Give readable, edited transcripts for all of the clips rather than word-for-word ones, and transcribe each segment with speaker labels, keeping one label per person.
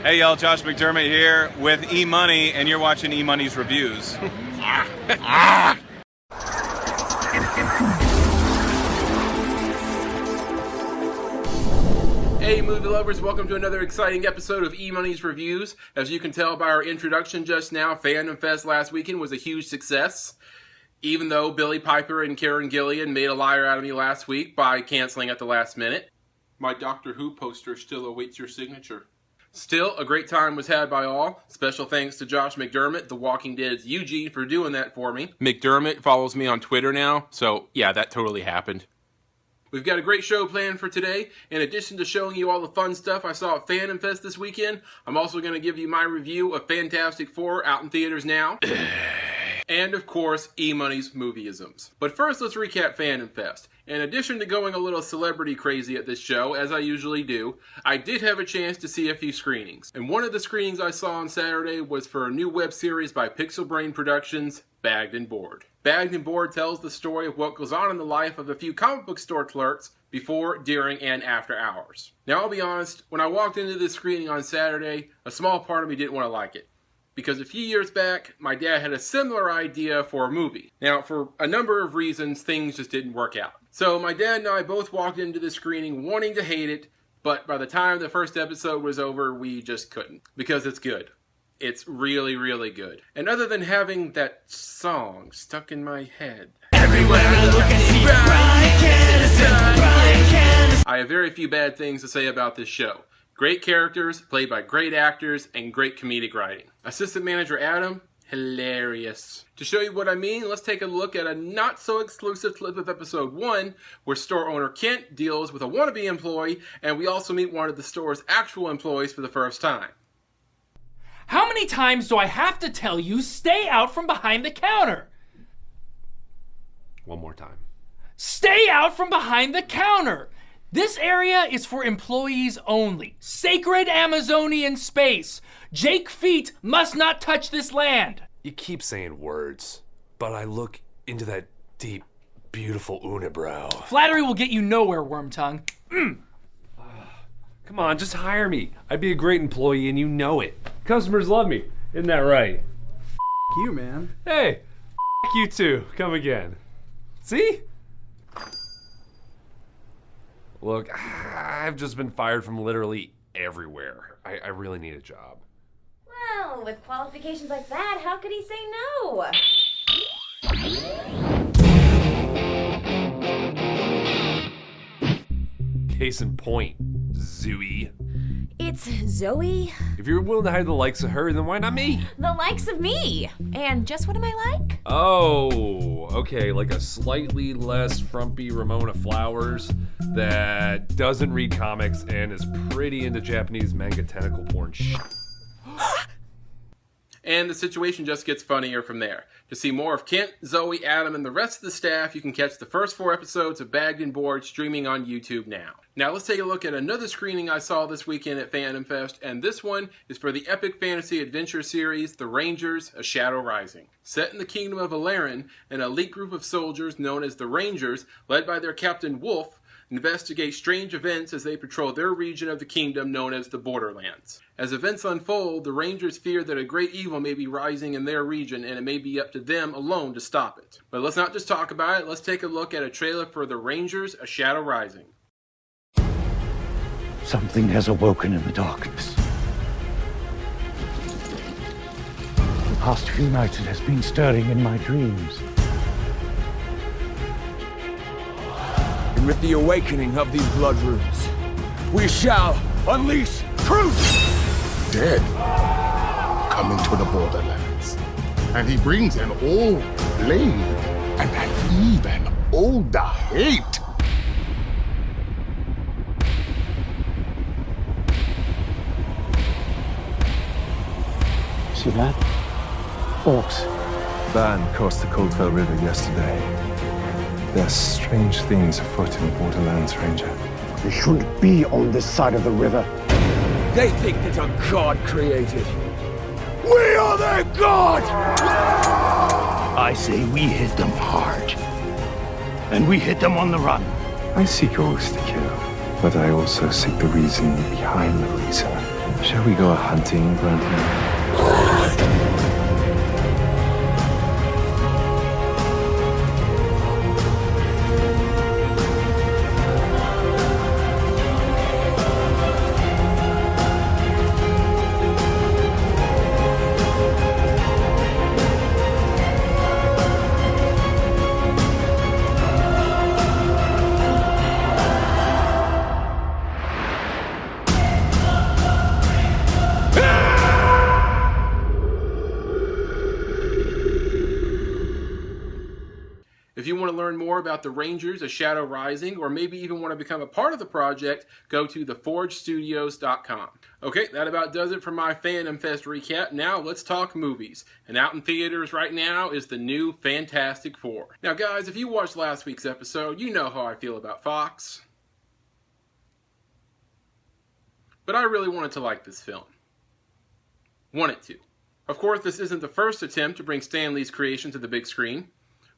Speaker 1: Hey y'all, Josh McDermott here with EMoney, and you're watching EMoney's reviews.
Speaker 2: Hey movie lovers, welcome to another exciting episode of EMoney's Reviews. As you can tell by our introduction just now, Fandomfest last weekend was a huge success. Even though Billy Piper and Karen Gillian made a liar out of me last week by canceling at the last minute. My Doctor Who poster still awaits your signature. Still, a great time was had by all. Special thanks to Josh McDermott, The Walking Dead's Eugene, for doing that for me. McDermott follows me on Twitter now, so yeah, that totally happened. We've got a great show planned for today. In addition to showing you all the fun stuff I saw at Fandomfest this weekend, I'm also going to give you my review of Fantastic Four out in theaters now. And of course, EMoney's Movie-isms. But first, let's recap Fandomfest. In addition to going a little celebrity crazy at this show, as I usually do, I did have a chance to see a few screenings. And one of the screenings I saw on Saturday was for a new web series by Pixel Brain Productions, Bagged and Bored. Bagged and Bored tells the story of what goes on in the life of a few comic book store clerks before, during, and after hours. Now, I'll be honest, when I walked into this screening on Saturday, a small part of me didn't want to like it. Because a few years back, my dad had a similar idea for a movie. Now, for a number of reasons, things just didn't work out. So my dad and I both walked into the screening wanting to hate it, but by the time the first episode was over, we just couldn't. Because it's good. It's really, really good. And other than having that song stuck in my head, everywhere I look I see Brian Candace. I have very few bad things to say about this show. Great characters, played by great actors, and great comedic writing. Assistant Manager Adam, hilarious. To show you what I mean, let's take a look at a not-so-exclusive clip of episode 1, where store owner Kent deals with a wannabe employee, and we also meet one of the store's actual employees for the first time.
Speaker 3: How many times do I have to tell you, stay out from behind the counter?
Speaker 4: One more time.
Speaker 3: Stay out from behind the counter! This area is for employees only. Sacred Amazonian space. Jake Feet must not touch this land.
Speaker 4: You keep saying words, but I look into that deep, beautiful unibrow.
Speaker 3: Flattery will get you nowhere, Wormtongue.
Speaker 4: Come on, just hire me. I'd be a great employee and you know it. Customers love me. Isn't that right?
Speaker 5: F*** you, man.
Speaker 4: Hey, f*** you too. Come again. See? Look, I've just been fired from literally everywhere. I really need a job.
Speaker 6: Well, with qualifications like that, how could he say no?
Speaker 4: Case in point, Zooey.
Speaker 6: It's Zoe.
Speaker 4: If you're willing to hire the likes of her, then why not me?
Speaker 6: The likes of me. And just what am I like?
Speaker 4: Oh, okay, like a slightly less frumpy Ramona Flowers that doesn't read comics and is pretty into Japanese manga tentacle porn
Speaker 2: And the situation just gets funnier from there. To see more of Kent, Zoe, Adam, and the rest of the staff, you can catch the first 4 episodes of Bagged and Bored streaming on YouTube now. Now let's take a look at another screening I saw this weekend at Fandomfest, and this one is for the epic fantasy adventure series, The Rangers, A Shadow Rising. Set in the kingdom of Alarin, an elite group of soldiers known as the Rangers, led by their captain Wolf, investigate strange events as they patrol their region of the kingdom known as the Borderlands. As events unfold, the Rangers fear that a great evil may be rising in their region and it may be up to them alone to stop it. But let's not just talk about it, let's take a look at a trailer for The Rangers, A Shadow Rising.
Speaker 7: Something has awoken in the darkness. The past few nights it has been stirring in my dreams.
Speaker 8: And with the awakening of these blood runes, we shall unleash truth!
Speaker 9: Dead coming to the Borderlands. And he brings an old blade and an even older hate.
Speaker 7: See that? Orcs.
Speaker 10: Ban crossed the Coldfell River yesterday. There's strange things afoot in the Borderlands, Ranger.
Speaker 7: They shouldn't be on this side of the river.
Speaker 8: They think that a god created. We are their god!
Speaker 7: I say we hit them hard. And we hit them on the run.
Speaker 10: I seek orcs to kill, but I also seek the reason behind the reason. Shall we go hunting, Brandon?
Speaker 2: If you want to learn more about the Rangers of Shadow Rising, or maybe even want to become a part of the project, go to theforgestudios.com. Okay, that about does it for my Fandomfest recap. Now let's talk movies. And out in theaters right now is the new Fantastic Four. Now guys, if you watched last week's episode, you know how I feel about Fox. But I really wanted to like this film. Wanted to. Of course, this isn't the first attempt to bring Stan Lee's creation to the big screen.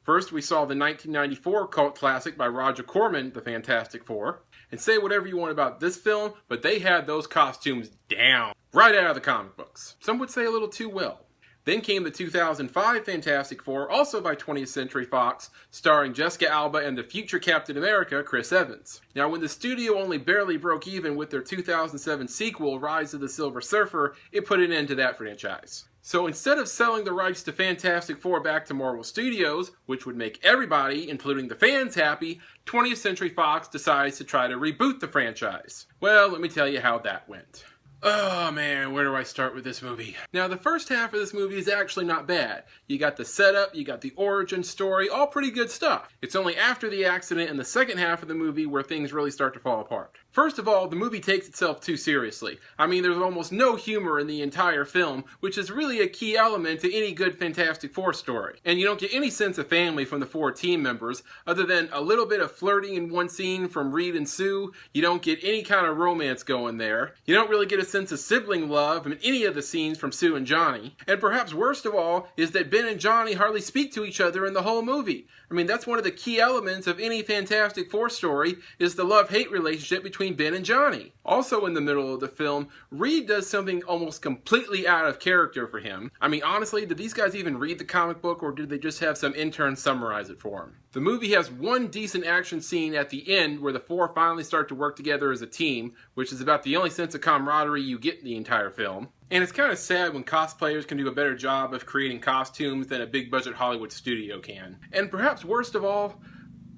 Speaker 2: First, we saw the 1994 cult classic by Roger Corman, The Fantastic Four. And say whatever you want about this film, but they had those costumes down, right out of the comic books. Some would say a little too well. Then came the 2005 Fantastic Four, also by 20th Century Fox, starring Jessica Alba and the future Captain America, Chris Evans. Now, when the studio only barely broke even with their 2007 sequel, Rise of the Silver Surfer, it put an end to that franchise. So instead of selling the rights to Fantastic Four back to Marvel Studios, which would make everybody, including the fans, happy, 20th Century Fox decides to try to reboot the franchise. Well, let me tell you how that went. Oh man, where do I start with this movie? Now, the first half of this movie is actually not bad. You got the setup, you got the origin story, all pretty good stuff. It's only after the accident in the second half of the movie where things really start to fall apart. First of all, the movie takes itself too seriously. I mean, there's almost no humor in the entire film, which is really a key element to any good Fantastic Four story. And you don't get any sense of family from the four team members, other than a little bit of flirting in one scene from Reed and Sue. You don't get any kind of romance going there. You don't really get a sense of sibling love in any of the scenes from Sue and Johnny. And perhaps worst of all is that Ben and Johnny hardly speak to each other in the whole movie. I mean, that's one of the key elements of any Fantastic Four story, is the love-hate relationship between Ben and Johnny. Also in the middle of the film, Reed does something almost completely out of character for him. I mean, honestly, did these guys even read the comic book, or did they just have some intern summarize it for them? The movie has one decent action scene at the end where the four finally start to work together as a team, which is about the only sense of camaraderie you get in the entire film. And it's kind of sad when cosplayers can do a better job of creating costumes than a big budget Hollywood studio can. And perhaps worst of all,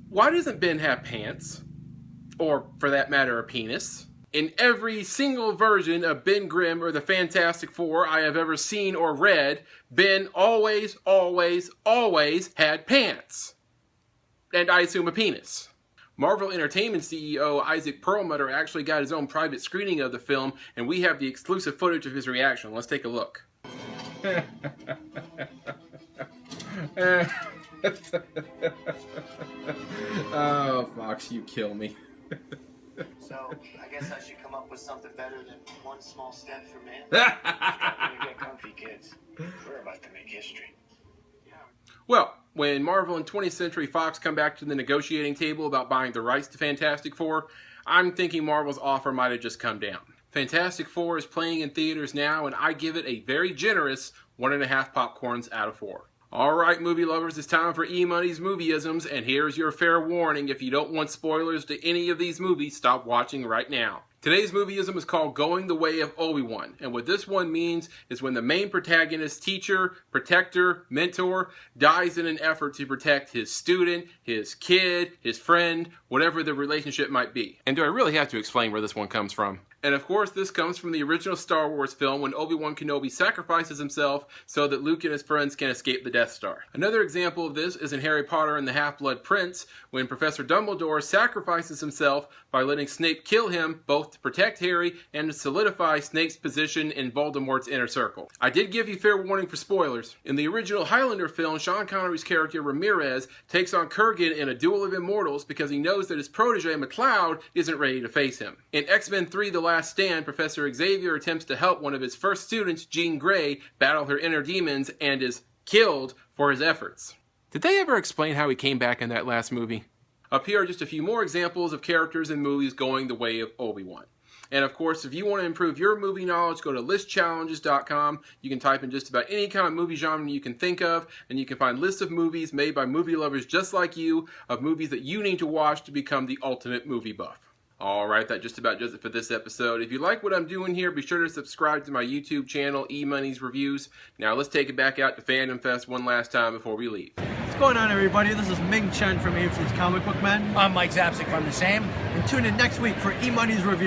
Speaker 2: why doesn't Ben have pants? Or, for that matter, a penis? In every single version of Ben Grimm or the Fantastic Four I have ever seen or read, Ben always, always, always had pants. And I assume a penis. Marvel Entertainment CEO Isaac Perlmutter actually got his own private screening of the film, and we have the exclusive footage of his reaction. Let's take a look. Oh, Fox, you kill me.
Speaker 11: So, I guess I should come up with something better than one small step for man. Get comfy, kids. We're about to make history.
Speaker 2: Well, when Marvel and 20th Century Fox come back to the negotiating table about buying the rights to Fantastic Four, I'm thinking Marvel's offer might have just come down. Fantastic Four is playing in theaters now, and I give it a very generous 1.5 popcorns out of 4. Alright, movie lovers, it's time for EMoney's Movie-isms, and here's your fair warning. If you don't want spoilers to any of these movies, stop watching right now. Today's movie-ism is called Going the Way of Obi-Wan, and what this one means is when the main protagonist's teacher, protector, mentor dies in an effort to protect his student, his kid, his friend, whatever the relationship might be. And do I really have to explain where this one comes from? And of course, this comes from the original Star Wars film when Obi-Wan Kenobi sacrifices himself so that Luke and his friends can escape the Death Star. Another example of this is in Harry Potter and the Half-Blood Prince, when Professor Dumbledore sacrifices himself by letting Snape kill him, both to protect Harry and to solidify Snape's position in Voldemort's inner circle. I did give you fair warning for spoilers. In the original Highlander film, Sean Connery's character Ramirez takes on Kurgan in a duel of immortals because he knows that his protege McLeod isn't ready to face him. In X-Men 3: The Last Stand, Professor Xavier attempts to help one of his first students, Jean Grey, battle her inner demons and is killed for his efforts. Did they ever explain how he came back in that last movie? Up here are just a few more examples of characters in movies going the way of Obi-Wan. And of course, if you want to improve your movie knowledge, go to listchallenges.com. You can type in just about any kind of movie genre you can think of, and you can find lists of movies made by movie lovers just like you, of movies that you need to watch to become the ultimate movie buff. Alright, that just about does it for this episode. If you like what I'm doing here, be sure to subscribe to my YouTube channel, EMoney's Reviews. Now let's take it back out to Fandomfest one last time before we leave.
Speaker 5: What's going on, everybody? This is Ming Chen from AFC's Comic Book Men.
Speaker 3: I'm Mike Zapsik from the same.
Speaker 5: And tune in next week for EMoney's Review.